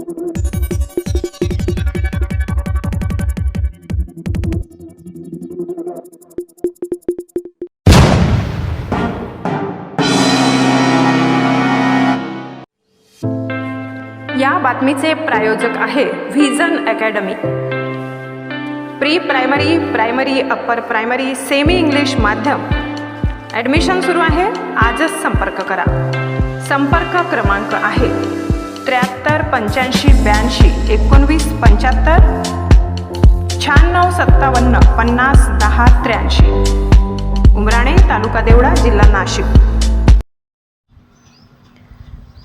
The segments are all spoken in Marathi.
या बातमीचे प्रायोजक आहे vision academy. Pre primary, primary, upper primary, semi English माध्यम ॲडमिशन सुरू आहे। आजच संपर्क करा। संपर्क क्रमांक आहे 73 85 82 19 75 96 57 50 10 83। उमराणे, तालुका देवळा, जिल्हा नाशिक।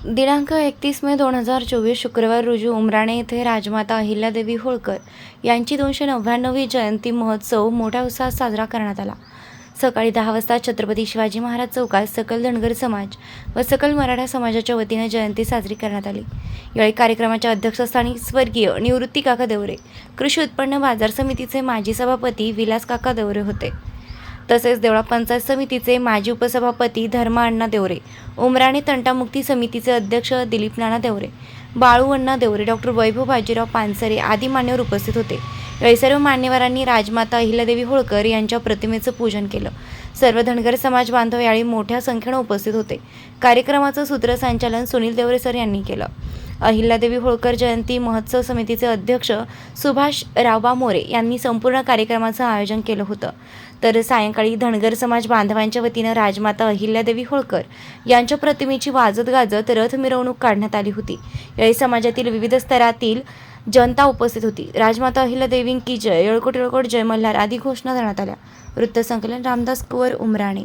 दिनांक 31 मे 2024 शुक्रवार रोजी उमराणे येथे राजमाता अहिल्यादेवी होळकर यांची 299वी जयंती महोत्सव मोठ्या उत्साहात साजरा करण्यात आला। सकाळी 10 वाजता छत्रपती शिवाजी महाराज चौकात सकल धनगर समाज व सकल मराठा समाजाच्या वतीने जयंती साजरी करण्यात आली। यावेळी कार्यक्रमाच्या अध्यक्षस्थानी स्वर्गीय निवृत्ती काका देवरे, कृषी उत्पन्न बाजार समितीचे माजी सभापती विलास काका देवरे होते। तसेच देवळा पंचायत समितीचे माजी उपसभापती धर्मा अण्णा देवरे, उमराणे तंटामुक्ती समितीचे अध्यक्ष दिलीप नाना देवरे, बाळू अण्णा देवरे, डॉक्टर वैभव बाजीराव पानसरे आदी मान्यवर उपस्थित होते। यावेळी सर्व मान्यवरांनी राजमाता अहिल्यादेवी होळकर यांच्या प्रतिमेचं पूजन केलं। सर्व धनगर समाज बांधव यावेळी मोठ्या संख्येने उपस्थित होते। कार्यक्रमाचं सूत्रसंचालन सुनील देवरे सर यांनी केलं। अहिल्यादेवी होळकर जयंती महोत्सव समितीचे अध्यक्ष सुभाष रावबा मोरे यांनी संपूर्ण कार्यक्रमाचं आयोजन केलं होतं। तर सायंकाळी धनगर समाज बांधवांच्या वतीनं राजमाता अहिल्यादेवी होळकर यांच्या प्रतिमेची वाजत गाजत रथ मिरवणूक काढण्यात आली होती। यावेळी समाजातील विविध स्तरातील जनता उपस्थित होती। राजमाता अहिल्यादेवी की जय, येळकोट येळकोट जय मल्हार आदी घोषणा करण्यात आल्या। वृत्तसंकलन रामदास कुवर, उमराणे।